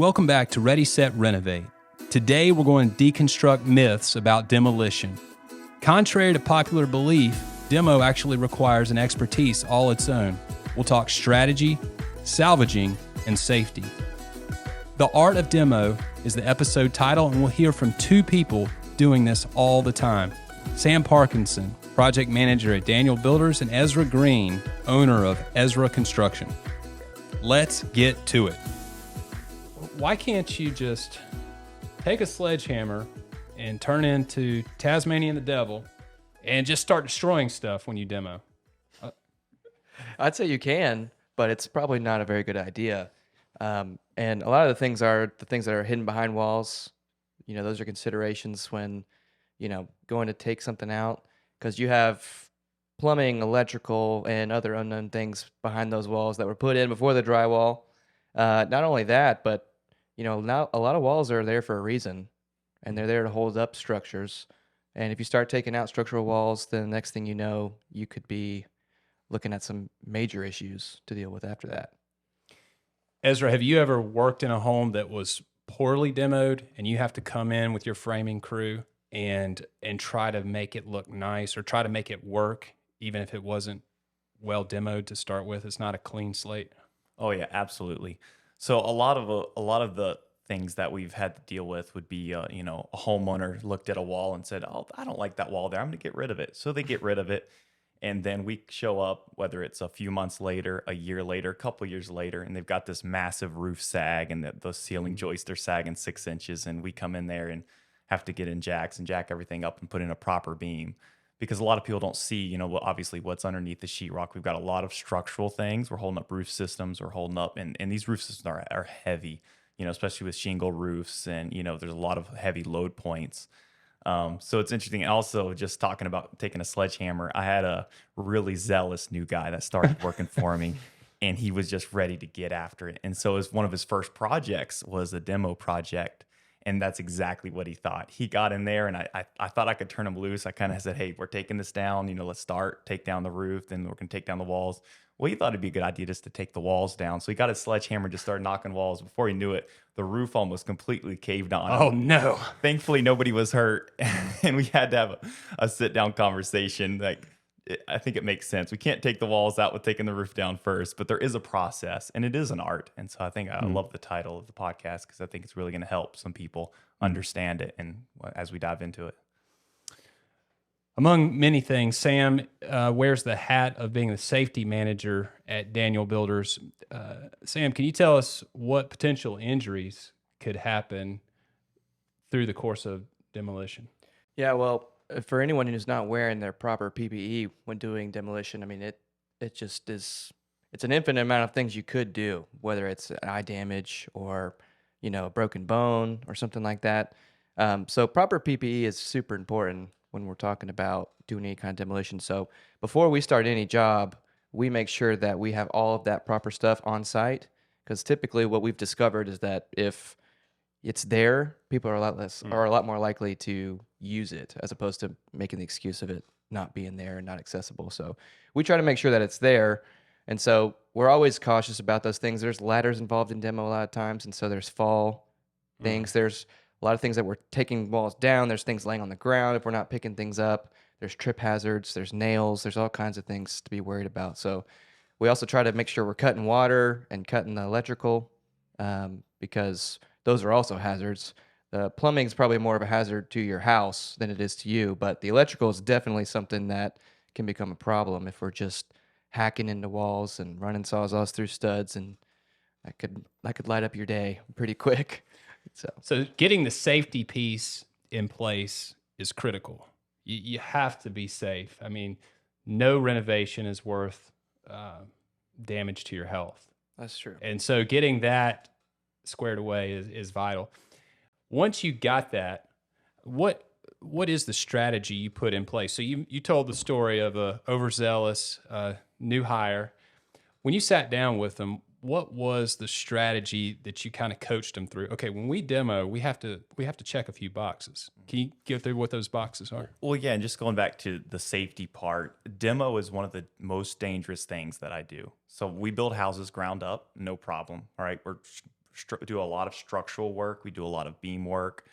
Welcome back to Ready, Set, Renovate. Today we're going to deconstruct myths about demolition. Contrary to popular belief, demo actually requires an expertise all its own. We'll talk strategy, salvaging, and safety. The Art of Demo is the episode title, and we'll hear from two people doing this all the time. Sam Parkinson, project manager at Daniel Builders, and Ezra Green, owner of Ezra Construction. Let's get to it. Why can't you just take a sledgehammer and turn into Tasmanian the Devil and just start destroying stuff when you demo? I'd say you can, but it's probably not a very good idea. And a lot of the things that are hidden behind walls. You know, those are considerations when, going to take something out, because you have plumbing, electrical, and other unknown things behind those walls that were put in before the drywall. Not only that, but now a lot of walls are there for a reason, and they're there to hold up structures. And if you start taking out structural walls, then the next thing you know, you could be looking at some major issues to deal with after that. Ezra, have you ever worked in a home that was poorly demoed and you have to come in with your framing crew and try to make it look nice or try to make it work, even if it wasn't well demoed to start with? It's not a clean slate. Oh yeah, absolutely. So a lot of the things that we've had to deal with would be, a homeowner looked at a wall and said, "Oh, I don't like that wall there. I'm going to get rid of it." So they get rid of it, and then we show up, whether it's a few months later, a year later, a couple years later, and they've got this massive roof sag, and the ceiling joists are sagging 6 inches, and we come in there and have to get in jacks and jack everything up and put in a proper beam. Because a lot of people don't see, obviously what's underneath the sheetrock. We've got a lot of structural things. We're holding up roof systems. We're holding up, and these roof systems are heavy, especially with shingle roofs, and, there's a lot of heavy load points. So it's interesting. Also, just talking about taking a sledgehammer, I had a really zealous new guy that started working for me, and he was just ready to get after it. And so one of his first projects was a demo project. And that's exactly what he thought. He got in there, and I thought I could turn him loose. I kind of said, "Hey, we're taking this down. Let's take down the roof, then we're going to take down the walls." Well, he thought it'd be a good idea just to take the walls down. So he got his sledgehammer and just started knocking walls. Before he knew it, the roof almost completely caved on. Oh, no. Thankfully, nobody was hurt, and we had to have a sit-down conversation. I think it makes sense. We can't take the walls out with taking the roof down first, but there is a process, and it is an art. And so I think I love the title of the podcast, because I think it's really going to help some people understand it, and as we dive into it. Among many things, Sam wears the hat of being the safety manager at Daniel Builders. Sam, can you tell us what potential injuries could happen through the course of demolition? Yeah, well, for anyone who's not wearing their proper PPE when doing demolition, I mean, it just is, it's an infinite amount of things you could do, whether it's eye damage or, a broken bone or something like that. So proper PPE is super important when we're talking about doing any kind of demolition. So before we start any job, we make sure that we have all of that proper stuff on site, because typically what we've discovered is that if it's there, people are a lot more likely to use it, as opposed to making the excuse of it not being there and not accessible. So we try to make sure that it's there. And so we're always cautious about those things. There's ladders involved in demo a lot of times. And so there's fall things. There's a lot of things that we're taking walls down. There's things laying on the ground if we're not picking things up. There's trip hazards. There's nails. There's all kinds of things to be worried about. So we also try to make sure we're cutting water and cutting the electrical, because those are also hazards. The plumbing is probably more of a hazard to your house than it is to you, but the electrical is definitely something that can become a problem if we're just hacking into walls and running sawzalls through studs, and that could light up your day pretty quick. So getting the safety piece in place is critical. You have to be safe. I mean, no renovation is worth damage to your health. That's true. And so getting that squared away is vital. Once you got that, what is the strategy you put in place? So you told the story of a overzealous new hire. When you sat down with them, what was the strategy that you kind of coached them through? Okay, when we demo, we have to check a few boxes. Can you go through what those boxes are? Well, yeah, and just going back to the safety part, demo is one of the most dangerous things that I do. So we build houses ground up, no problem. All right, we're do a lot of structural work. We do a lot of beam work.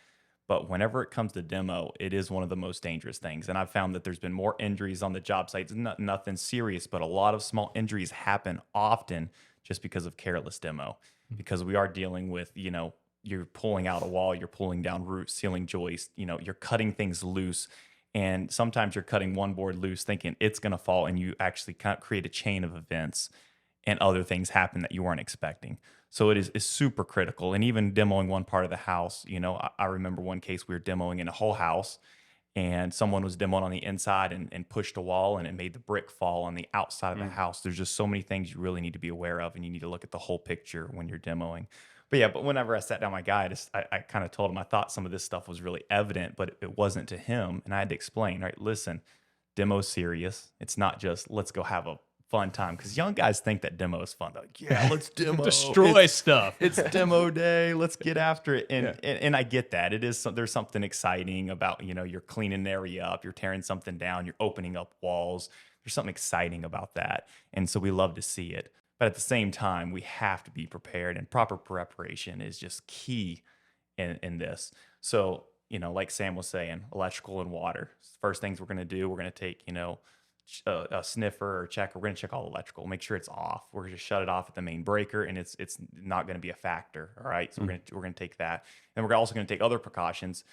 But whenever it comes to demo, it is one of the most dangerous things. And I've found that there's been more injuries on the job sites, nothing serious, but a lot of small injuries happen often just because of careless demo. Because we are dealing with, you're pulling out a wall, you're pulling down roots, ceiling joists, you're cutting things loose. And sometimes you're cutting one board loose thinking it's going to fall, and you actually create a chain of events and other things happen that you weren't expecting. So it is super critical. And even demoing one part of the house, I remember one case we were demoing in a whole house, and someone was demoing on the inside and pushed a wall, and it made the brick fall on the outside of the house. There's just so many things you really need to be aware of, and you need to look at the whole picture when you're demoing. But whenever I sat down my guy, I kind of told him I thought some of this stuff was really evident, but it wasn't to him. And I had to explain, right, listen, demo's serious. It's not just let's go have a fun time, because young guys think that demo is fun. They're like, yeah, let's demo, Destroy stuff. It's demo day. Let's get after it. And I get that. There's something exciting about, you're cleaning an area up, you're tearing something down, you're opening up walls. There's something exciting about that. And so we love to see it. But at the same time, we have to be prepared, and proper preparation is just key in this. So, like Sam was saying, electrical and water. First things we're going to do, we're going to take, a sniffer or checker. We're going to check all electrical, make sure it's off. We're going to shut it off at the main breaker, and it's not going to be a factor. All right. So we're going to take that. And we're also going to take other precautions.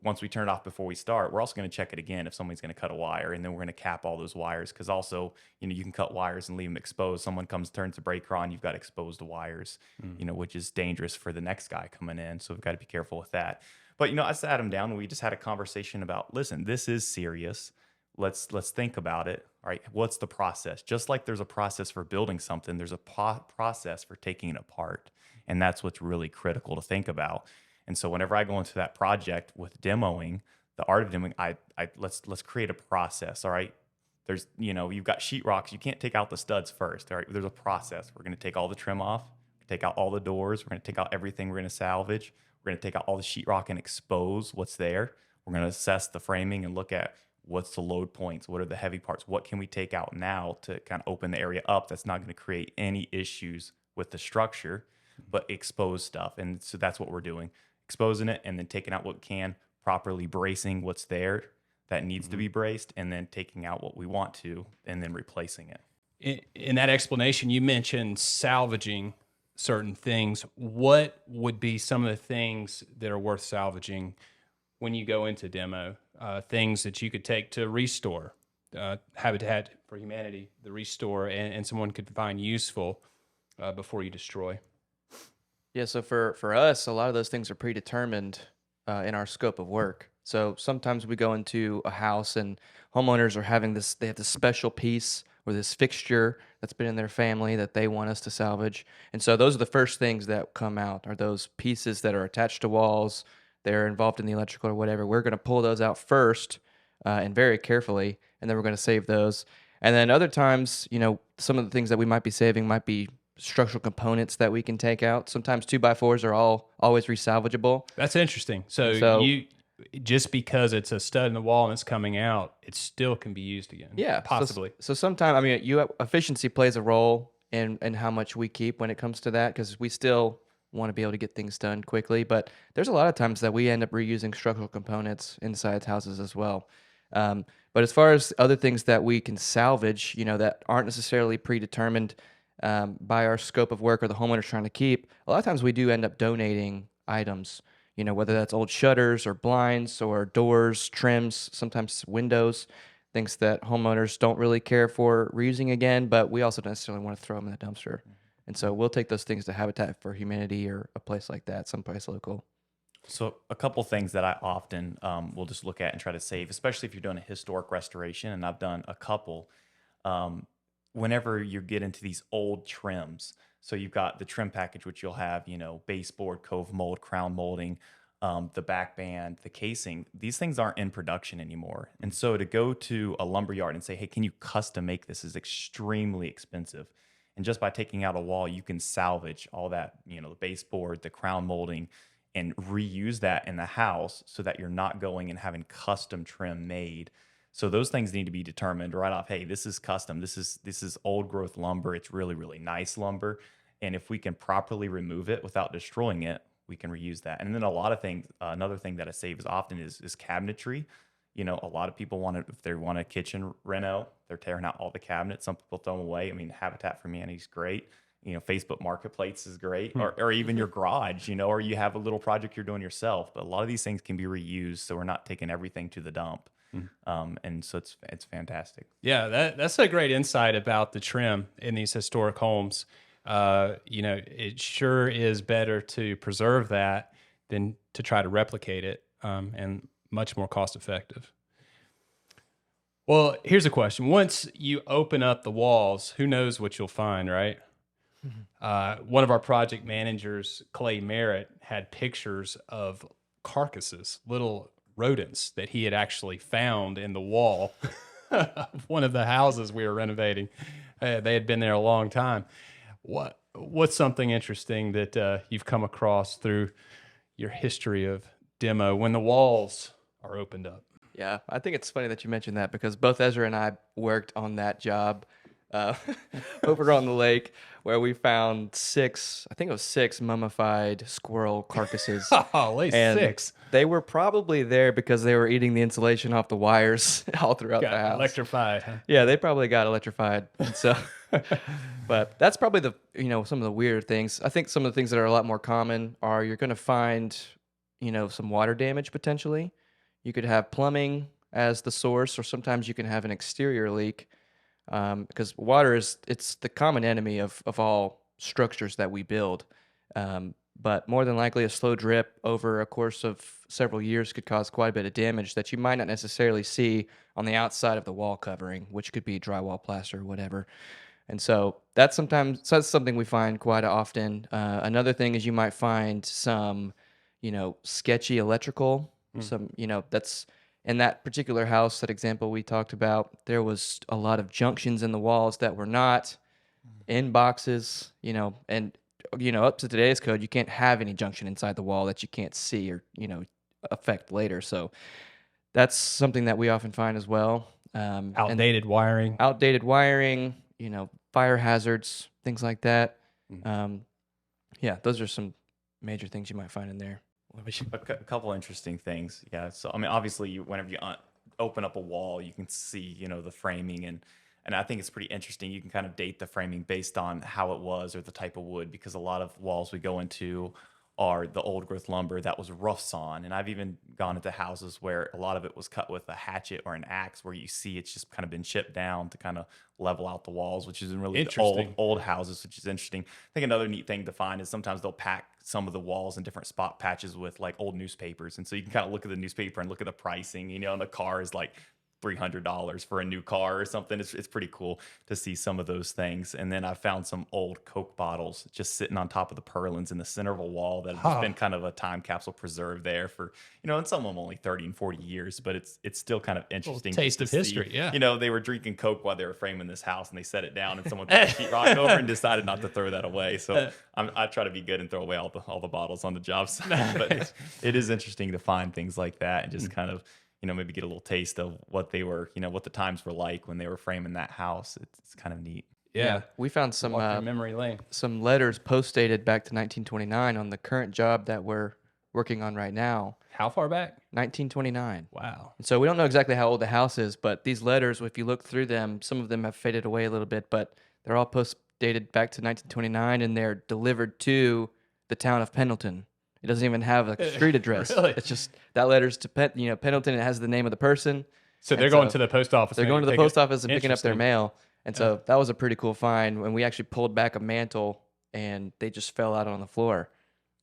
Once we turn it off before we start, we're also going to check it again if somebody's going to cut a wire, and then we're going to cap all those wires. Cause also, you can cut wires and leave them exposed. Someone turns the breaker on, you've got exposed wires, which is dangerous for the next guy coming in. So we've got to be careful with that. But, I sat him down and we just had a conversation about, listen, this is serious. Let's think about it. All right, what's the process? Just like there's a process for building something, there's a process for taking it apart. And that's what's really critical to think about. And so whenever I go into that project with demoing, the art of demoing, let's create a process. All right. There's, you've got sheetrocks. You can't take out the studs first. All right. There's a process. We're going to take all the trim off, take out all the doors. We're going to take out everything we're going to salvage. We're going to take out all the sheetrock and expose what's there. We're going to assess the framing and look at what's the load points, what are the heavy parts, what can we take out now to kind of open the area up that's not going to create any issues with the structure, but expose stuff. And so that's what we're doing, exposing it and then taking out what we can, properly bracing what's there that needs to be braced, and then taking out what we want to, and then replacing it. In that explanation, you mentioned salvaging certain things. What would be some of the things that are worth salvaging when you go into demo? Things that you could take to restore, Habitat for Humanity, the restore, and someone could find useful before you destroy. Yeah, so for us, a lot of those things are predetermined in our scope of work. So sometimes we go into a house and homeowners are they have this special piece or this fixture that's been in their family that they want us to salvage. And so those are the first things that come out, are those pieces that are attached to walls, they're involved in the electrical or whatever. We're going to pull those out first and very carefully, and then we're going to save those. And then other times, some of the things that we might be saving might be structural components that we can take out. Sometimes 2x4s are always resalvageable. That's interesting. So you, just because it's a stud in the wall and it's coming out, it still can be used again. Yeah, possibly. So sometimes, efficiency plays a role in how much we keep when it comes to that, because we still want to be able to get things done quickly. But there's a lot of times that we end up reusing structural components inside houses as well. But as far as other things that we can salvage, that aren't necessarily predetermined by our scope of work or the homeowner's trying to keep, a lot of times we do end up donating items, whether that's old shutters or blinds or doors, trims, sometimes windows, things that homeowners don't really care for reusing again, but we also don't necessarily want to throw them in the dumpster. And so we'll take those things to Habitat for Humanity or a place like that, someplace local. So a couple things that I often will just look at and try to save, especially if you're doing a historic restoration, and I've done a couple, whenever you get into these old trims. So you've got the trim package, which you'll have, baseboard, cove mold, crown molding, the back band, the casing. These things aren't in production anymore. And so to go to a lumber yard and say, hey, can you custom make this, is extremely expensive. And just by taking out a wall, you can salvage all that, the baseboard, the crown molding, and reuse that in the house so that you're not going and having custom trim made. So those things need to be determined right off. Hey, this is custom. This is old growth lumber. It's really, really nice lumber. And if we can properly remove it without destroying it, we can reuse that. And then a lot of things, another thing that I save is often is cabinetry. You know, a lot of people want to, if they want a kitchen reno, they're tearing out all the cabinets. Some people throw them away. I mean, Habitat for Humanity is great. You know, Facebook Marketplace is great, or even your garage, you know, or you have a little project you're doing yourself. But a lot of these things can be reused, so we're not taking everything to the dump. And so it's fantastic. Yeah, that's a great insight about the trim in these historic homes. You know, it sure is better to preserve that than to try to replicate it, and much more cost effective. Well, here's a question. Once you open up the walls, who knows what you'll find, right? One of our project managers, Clay Merritt, had pictures of carcasses, little rodents that he had actually found in the wall of one of the houses we were renovating. They had been there a long time. What's something interesting that you've come across through your history of demo when the walls are opened up? Yeah, I think it's funny that you mentioned that because both Ezra and I worked on that job over on the lake where we found six mummified squirrel carcasses. Holy, and 6. They were probably there because they were eating the insulation off the wires all throughout the house. Electrified, huh? Yeah, they probably got electrified. And so, but that's probably some of the weird things. I think some of the things that are a lot more common are you're going to find, some water damage potentially. You could have plumbing as the source, or sometimes you can have an exterior leak. Because water it's the common enemy of all structures that we build. But more than likely, a slow drip over a course of several years could cause quite a bit of damage that you might not necessarily see on the outside of the wall covering, which could be drywall, plaster, or whatever. And so that's something we find quite often. Another thing is you might find some, sketchy electrical. That's in that particular house, that example we talked about, there was a lot of junctions in the walls that were not in boxes, and, up to today's code, you can't have any junction inside the wall that you can't see or, affect later. So that's something that we often find as well. Outdated wiring. Outdated wiring, fire hazards, things like that. Yeah, those are some major things you might find in there. A couple interesting things. Yeah. So, I mean, obviously, whenever you open up a wall, you can see, the framing. And I think it's pretty interesting. You can kind of date the framing based on how it was or the type of wood, because a lot of walls we go into are the old growth lumber that was rough sawn. And I've even gone into houses where a lot of it was cut with a hatchet or an axe, where you see it's just kind of been chipped down to kind of level out the walls, which is in really the old houses, which is interesting. I think another neat thing to find is sometimes they'll pack some of the walls in different spot patches with like old newspapers. And so you can kind of look at the newspaper and look at the pricing, and the car is like $300 for a new car or something. It's pretty cool to see some of those things. And then I found some old Coke bottles just sitting on top of the purlins in the center of a wall that has been kind of a time capsule preserved there for, and some of them only 30 and 40 years, but it's still kind of interesting. Taste of history, yeah. They were drinking Coke while they were framing this house, and they set it down, and someone put a sheetrock over and decided not to throw that away. So I try to be good and throw away all the bottles on the job site. But it is interesting to find things like that and just kind of, maybe get a little taste of what they were, what the times were like when they were framing that house. It's kind of neat. Yeah. We found some memory lane. Some letters post-dated back to 1929 on the current job that we're working on right now. How far back? 1929. Wow. And so we don't know exactly how old the house is, but these letters, if you look through them, some of them have faded away a little bit, but they're all post-dated back to 1929, and they're delivered to the town of Pendleton. It doesn't even have a street address. Really? It's just that letter's to Pendleton. It has the name of the person. So they're going to the post office. They're going to the post office and picking up their Interesting. mail. And so that was a pretty cool find when we actually pulled back a mantle and they just fell out on the floor.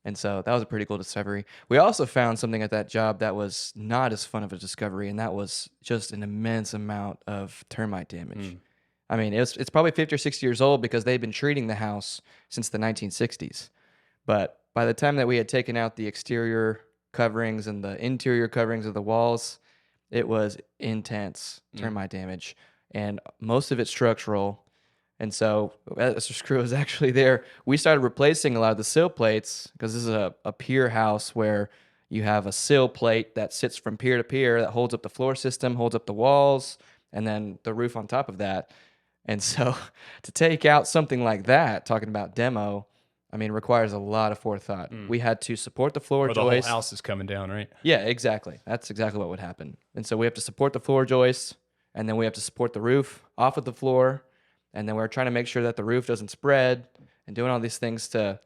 And so that was a pretty cool discovery. We also found something at that job that was not as fun of a discovery, and that was just an immense amount of termite damage. I mean, it's probably 50 or 60 years old because they've been treating the house since the 1960s. But by the time that we had taken out the exterior coverings and the interior coverings of the walls, it was intense termite damage, and most of it structural. And so Ezra's crew was actually there. We started replacing a lot of the sill plates because this is a pier house where you have a sill plate that sits from pier to pier that holds up the floor system, holds up the walls, and then the roof on top of that. And so to take out something like that, talking about demo, I mean, requires a lot of forethought. We had to support the floor Or the whole joist. house is coming down, right? Yeah, exactly. That's exactly what would happen. And so we have to support the floor joist, and then we have to support the roof off of the floor, and then we're trying to make sure that the roof doesn't spread and doing all these things to,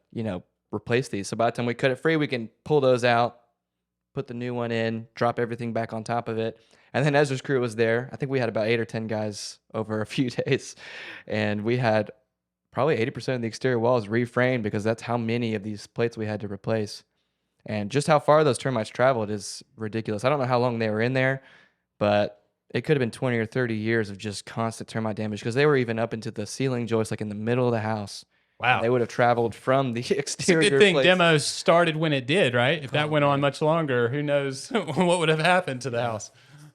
replace these. So by the time we cut it free, we can pull those out, put the new one in, drop everything back on top of it. And then Ezra's crew was there. I think we had about 8 or 10 guys over a few days, and we had probably 80% of the exterior walls reframed because that's how many of these plates we had to replace. And just how far those termites traveled is ridiculous. I don't know how long they were in there, but it could have been 20 or 30 years of just constant termite damage because they were even up into the ceiling joist, like in the middle of the house. Wow. And they would have traveled from the It's a exterior. good thing plates. demo started when it did, right? If that went on much longer, who knows what would have happened to the house.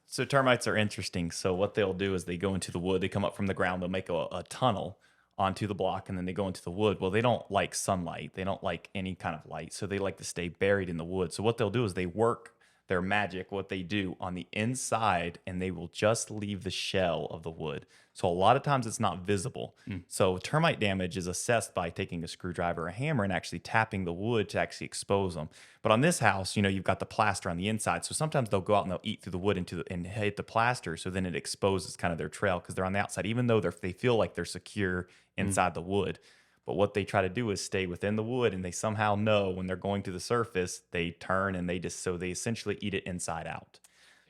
So termites are interesting. So what they'll do is they go into the wood. They come up from the ground. They'll make a tunnel onto the block, and then they go into the wood. Well, they don't like sunlight. They don't like any kind of light. So they like to stay buried in the wood. So what they'll do is they work their magic, what they do on the inside, and they will just leave the shell of the wood. So a lot of times it's not visible. So termite damage is assessed by taking a screwdriver or a hammer and actually tapping the wood to actually expose them. But on this house, you've got the plaster on the inside. So sometimes they'll go out and they'll eat through the wood and hit the plaster. So then it exposes kind of their trail because they're on the outside, even though they feel like they're secure inside the wood. But what they try to do is stay within the wood, and they somehow know when they're going to the surface, they turn and they essentially eat it inside out.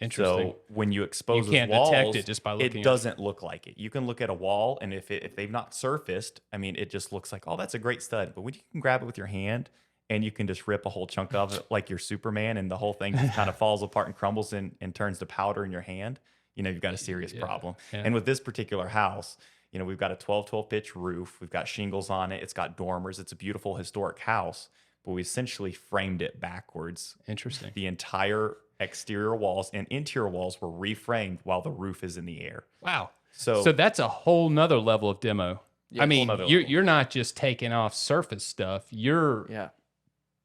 Interesting. So when you expose You can't those walls, detect it just by looking at it it. doesn't look like it. You can look at a wall, and if they've not surfaced, I mean, it just looks like, oh, that's a great stud. But when you can grab it with your hand and you can just rip a whole chunk of it like you're Superman, and the whole thing just kind of falls apart and crumbles and turns to powder in your hand, you've got a serious problem. Yeah. And with this particular house, we've got a 12 pitch roof. We've got shingles on it. It's got dormers. It's a beautiful historic house, but we essentially framed it backwards. Interesting. The entire exterior walls and interior walls were reframed while the roof is in the air. Wow. So that's a whole nother level of demo. Yeah, I mean, whole nother level. you're not just taking off surface stuff. You're Yeah.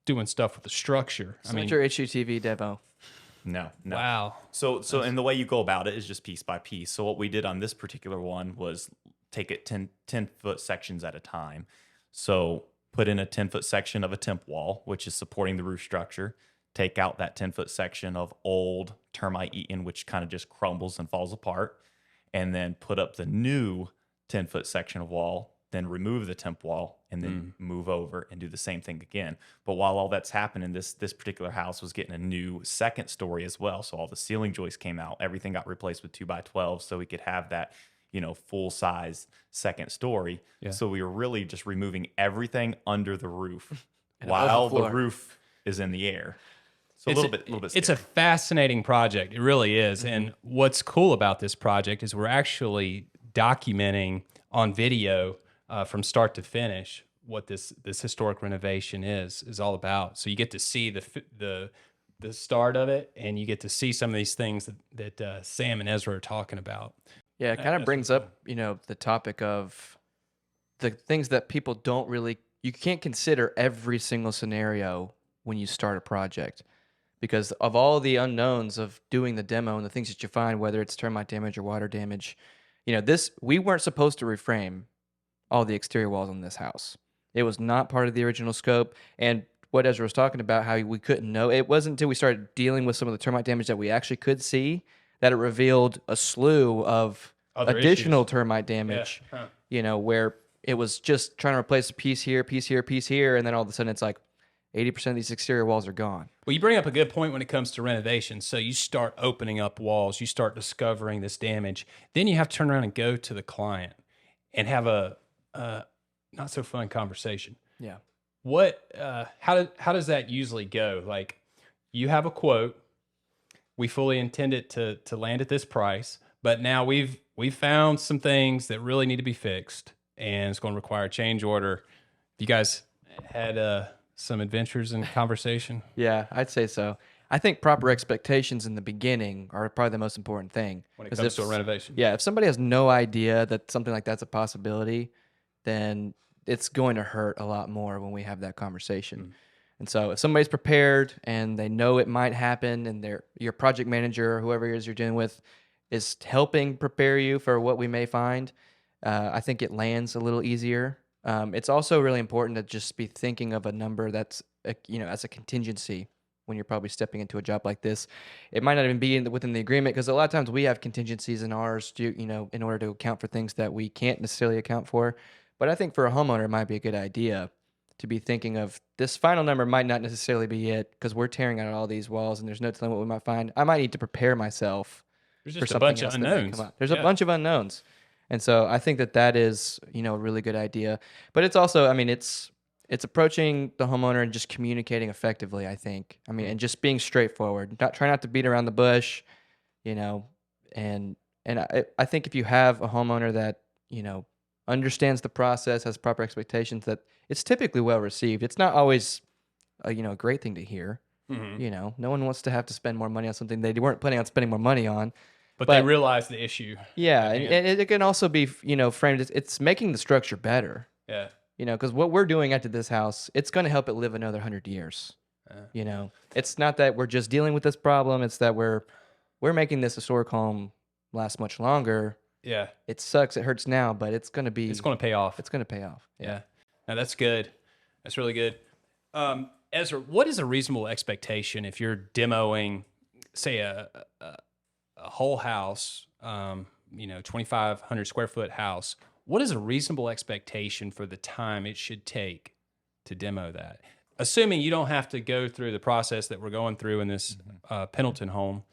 doing stuff with the structure. It's not your HGTV demo. No. Wow. So and the way you go about it is just piece by piece. So what we did on this particular one was take it 10-foot sections at a time. So put in a 10-foot section of a temp wall, which is supporting the roof structure. Take out that 10-foot section of old termite eaten, which kind of just crumbles and falls apart. And then put up the new 10-foot section of wall, then remove the temp wall, and then move over and do the same thing again. But while all that's happening, this particular house was getting a new second story as well. So all the ceiling joists came out. Everything got replaced with 2x12 so we could have that, full size second story. Yeah. So we were really just removing everything under the roof And while above the the floor. roof is in the air. So a little bit It's a scary. fascinating project. It really is. And what's cool about this project is we're actually documenting on video from start to finish what this historic renovation is all about. So you get to see the start of it, and you get to see some of these things that Sam and Ezra are talking about. Yeah, it kind of brings up, the topic of the things that people don't really, you can't consider every single scenario when you start a project because of all the unknowns of doing the demo and the things that you find, whether it's termite damage or water damage. We weren't supposed to reframe all the exterior walls on this house. It was not part of the original scope. And what Ezra was talking about, how we couldn't know, it wasn't until we started dealing with some of the termite damage that we actually could see that it revealed a slew of Other additional issues. termite damage, Huh. where it was just trying to replace a piece here, piece here, piece here, and then all of a sudden it's like 80% of these exterior walls are gone. Well, you bring up a good point when it comes to renovation. So you start opening up walls, you start discovering this damage. Then you have to turn around and go to the client and have a not so fun conversation. Yeah. How does that usually go? Like, you have a quote, we fully intend it to land at this price, but now we've found some things that really need to be fixed, and it's going to require a change order. You guys had some adventures in conversation? Yeah, I'd say so. I think proper expectations in the beginning are probably the most important thing. When it 'Cause comes if- to a renovation. Yeah, if somebody has no idea that something like that's a possibility, then it's going to hurt a lot more when we have that conversation. And so if somebody's prepared and they know it might happen and your project manager or whoever it is you're dealing with is helping prepare you for what we may find, I think it lands a little easier. It's also really important to just be thinking of a number that's, as a contingency when you're probably stepping into a job like this. It might not even be within the agreement, because a lot of times we have contingencies in ours in order to account for things that we can't necessarily account for. But I think for a homeowner, it might be a good idea to be thinking of this final number might not necessarily be it, because we're tearing out all these walls and there's no telling what we might find. I might need to prepare myself There's for just a something bunch of else that may unknowns. come up. There's a Yeah. bunch of unknowns. And so I think that is, a really good idea. But it's also, it's approaching the homeowner and just communicating effectively, I think. And just being straightforward. Try not to beat around the bush, you know. And I think if you have a homeowner that, understands the process, has proper expectations, that it's typically well received. It's not always a great thing to hear. Mhm. No one wants to have to spend more money on something they weren't planning on spending more money on. But they But realize the issue. yeah, at and hand. it can also be, framed as it's making the structure better. Yeah. Because what we're doing after this house, it's going to help it live another 100 years. Yeah. It's not that we're just dealing with this problem. It's that we're making this historic home last much longer. Yeah. It sucks. It hurts now, but it's going to It's going to pay off. It's going to pay off. Yeah. No, that's good. That's really good. Ezra, what is a reasonable expectation if you're demoing, say, a whole house, 2,500 square foot house? What is a reasonable expectation for the time it should take to demo that? Assuming you don't have to go through the process that we're going through in this Pendleton home,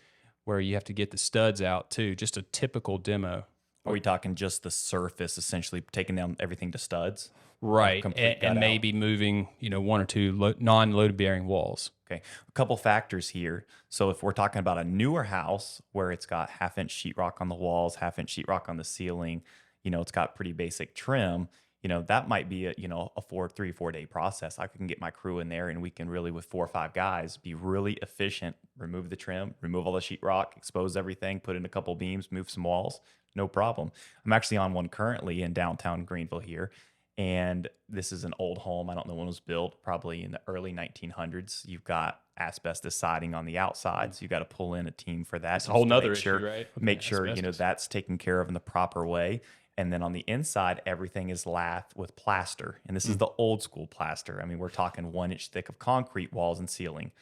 where you have to get the studs out too, just a typical demo. Are we talking just the surface, essentially taking down everything to studs? Right. Complete gut And out. maybe moving, one or two non-load bearing walls. Okay, a couple factors here. So if we're talking about a newer house where it's got 1/2-inch sheetrock on the walls, 1/2-inch sheetrock on the ceiling, it's got pretty basic trim, that might be a 3 or 4 day process. I can get my crew in there and we can really, with 4 or 5 guys, be really efficient, remove the trim, remove all the sheetrock, expose everything, put in a couple beams, move some walls, no problem. I'm actually on one currently in downtown Greenville here. And this is an old home. I don't know when it was built, probably in the early 1900s. You've got asbestos siding on the outside, so you got to pull in a team for that. It's a whole just to nother make sure, issue, right? With Make the sure asbestos. that's taken care of in the proper way. And then on the inside, everything is lathed with plaster, and this is the old school plaster. I mean, we're talking 1 inch thick of concrete walls and ceiling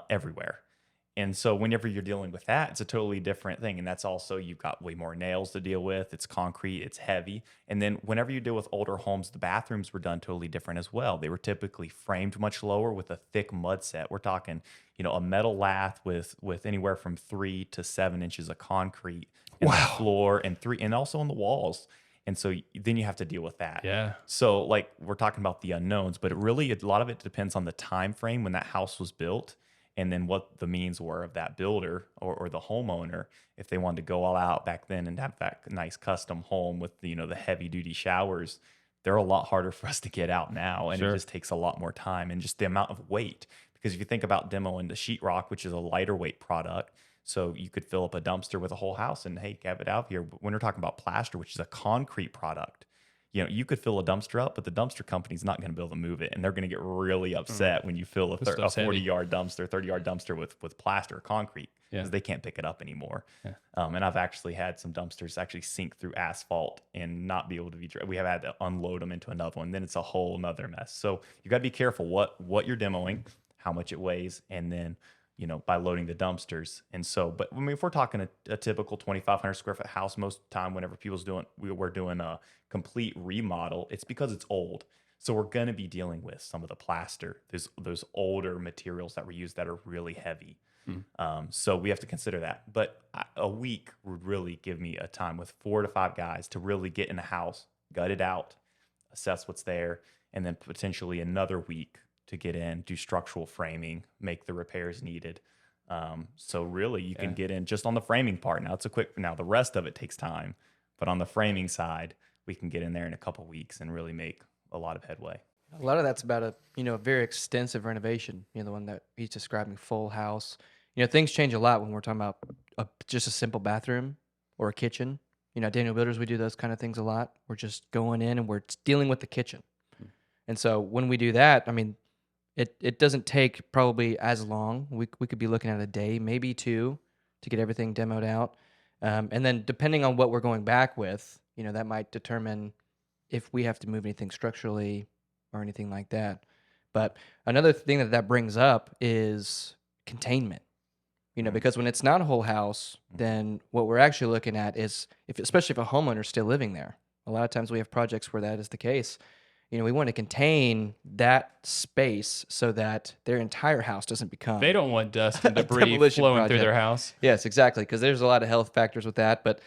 everywhere. And so whenever you're dealing with that, it's a totally different thing. And that's also, you've got way more nails to deal with. It's concrete, it's heavy. And then whenever you deal with older homes, the bathrooms were done totally different as well. They were typically framed much lower with a thick mud set. We're talking, a metal lath with anywhere from 3 to 7 inches of concrete in the floor and also on the walls. And so then you have to deal with that. Yeah. So like we're talking about the unknowns, but a lot of it depends on the time frame when that house was built. And then what the means were of that builder or the homeowner, if they wanted to go all out back then and have that nice custom home with the heavy duty showers, they're a lot harder for us to get out now, and Sure. it just takes a lot more time and just the amount of weight. Because if you think about demoing the sheetrock, which is a lighter weight product, so you could fill up a dumpster with a whole house and hey, have it out here. But when we're talking about plaster, which is a concrete product, you could fill a dumpster up, but the dumpster company's not going to be able to move it, and they're going to get really upset when you fill a stuff's heavy. 40-yard dumpster, 30-yard dumpster with plaster or concrete Yeah. because they can't pick it up anymore. Yeah. And I've actually had some dumpsters actually sink through asphalt and not be able to be. We have had to unload them into another one. Then it's a whole nother mess. So you got to be careful what you're demoing, how much it weighs, and then by loading the dumpsters. And so, but if we're talking a typical 2,500 square foot house, most of the time, whenever we're doing a complete remodel, it's because it's old. So we're going to be dealing with some of the plaster, those older materials that were used that are really heavy. So we have to consider that. But a week would really give me a time with 4 to 5 guys to really get in the house, gut it out, assess what's there, and then potentially another week to get in, do structural framing, make the repairs needed. So really you can get in just on the framing part. Now the rest of it takes time, but on the framing side, we can get in there in a couple weeks and really make a lot of headway. A lot of that's about a very extensive renovation. The one that he's describing, full house. Things change a lot when we're talking about just a simple bathroom or a kitchen. At Daniel Builders, we do those kind of things a lot. We're just going in and we're dealing with the kitchen. And so when we do that, it doesn't take probably as long. We could be looking at a day, maybe 2, to get everything demoed out. And then depending on what we're going back with, that might determine if we have to move anything structurally or anything like that. But another thing that brings up is containment. Because when it's not a whole house, then what we're actually looking at is, especially if a homeowner's still living there. A lot of times we have projects where that is the case. We want to contain that space so that their entire house doesn't become. They don't want dust and debris demolition flowing through project. their house. Yes, exactly, because there's a lot of health factors with that. But,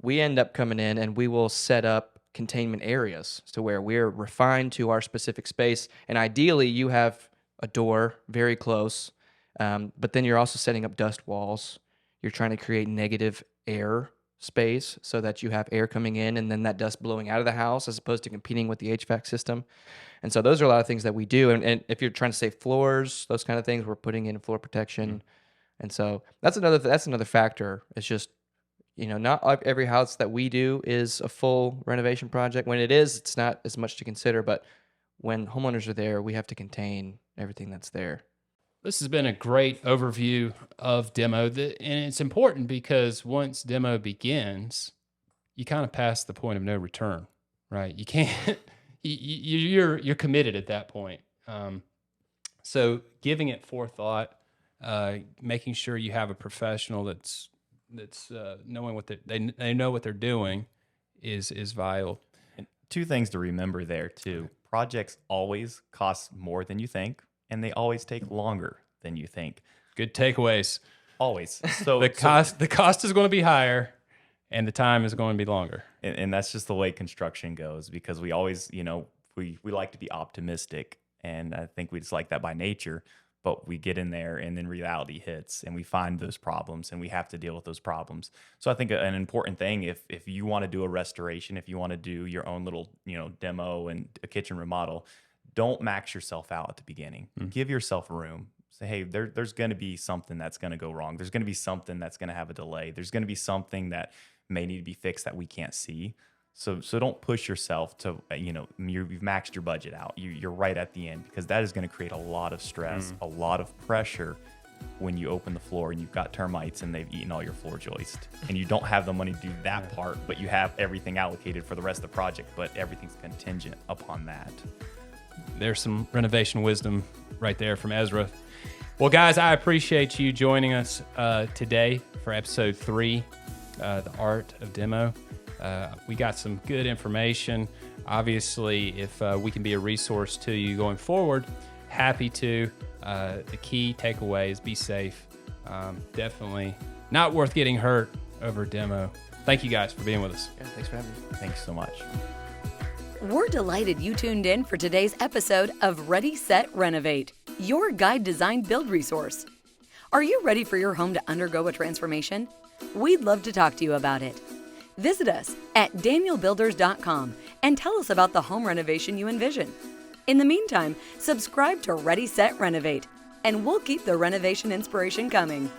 we end up coming in and we will set up containment areas to where we're refined to our specific space. And ideally, you have a door very close, but then you're also setting up dust walls. You're trying to create negative air space so that you have air coming in and then that dust blowing out of the house as opposed to competing with the HVAC system. And so those are a lot of things that we do. And if you're trying to save floors, those kind of things, we're putting in floor protection. And so that's another factor. It's just, not every house that we do is a full renovation project. When it is, it's not as much to consider, but when homeowners are there, we have to contain everything that's there. This has been a great overview of demo, and it's important because once demo begins, you kind of pass the point of no return, right? You can't, you're committed at that point. So giving it forethought, making sure you have a professional that's knowing what they know what they're doing is vital. And two things to remember there too: projects always cost more than you think, and they always take longer than you think. Good takeaways. Always. So the cost is going to be higher, and the time is going to be longer. And that's just the way construction goes, because we always, we like to be optimistic, and I think we just like that by nature. But we get in there and then reality hits and we find those problems and we have to deal with those problems. So I think an important thing, if you want to do a restoration, if you want to do your own little, demo and a kitchen remodel, don't max yourself out at the beginning. Give yourself room. Say, hey, there's going to be something that's going to go wrong. There's going to be something that's going to have a delay. There's going to be something that may need to be fixed that we can't see. So don't push yourself to, you've maxed your budget out. You're right at the end, because that is going to create a lot of stress, a lot of pressure when you open the floor and you've got termites and they've eaten all your floor joist. And you don't have the money to do that part, but you have everything allocated for the rest of the project, but everything's contingent upon that. There's some renovation wisdom right there from Ezra. Well, guys, I appreciate you joining us today for episode 3, The Art of Demo. We got some good information. Obviously, if we can be a resource to you going forward, happy to. The key takeaway is be safe. Definitely not worth getting hurt over demo. Thank you guys for being with us. Yeah, thanks for having me. Thanks so much. We're delighted you tuned in for today's episode of Ready, Set, Renovate, your guide design build resource. Are you ready for your home to undergo a transformation? We'd love to talk to you about it. Visit us at danielbuilders.com and tell us about the home renovation you envision. In the meantime, subscribe to Ready, Set, Renovate, and we'll keep the renovation inspiration coming.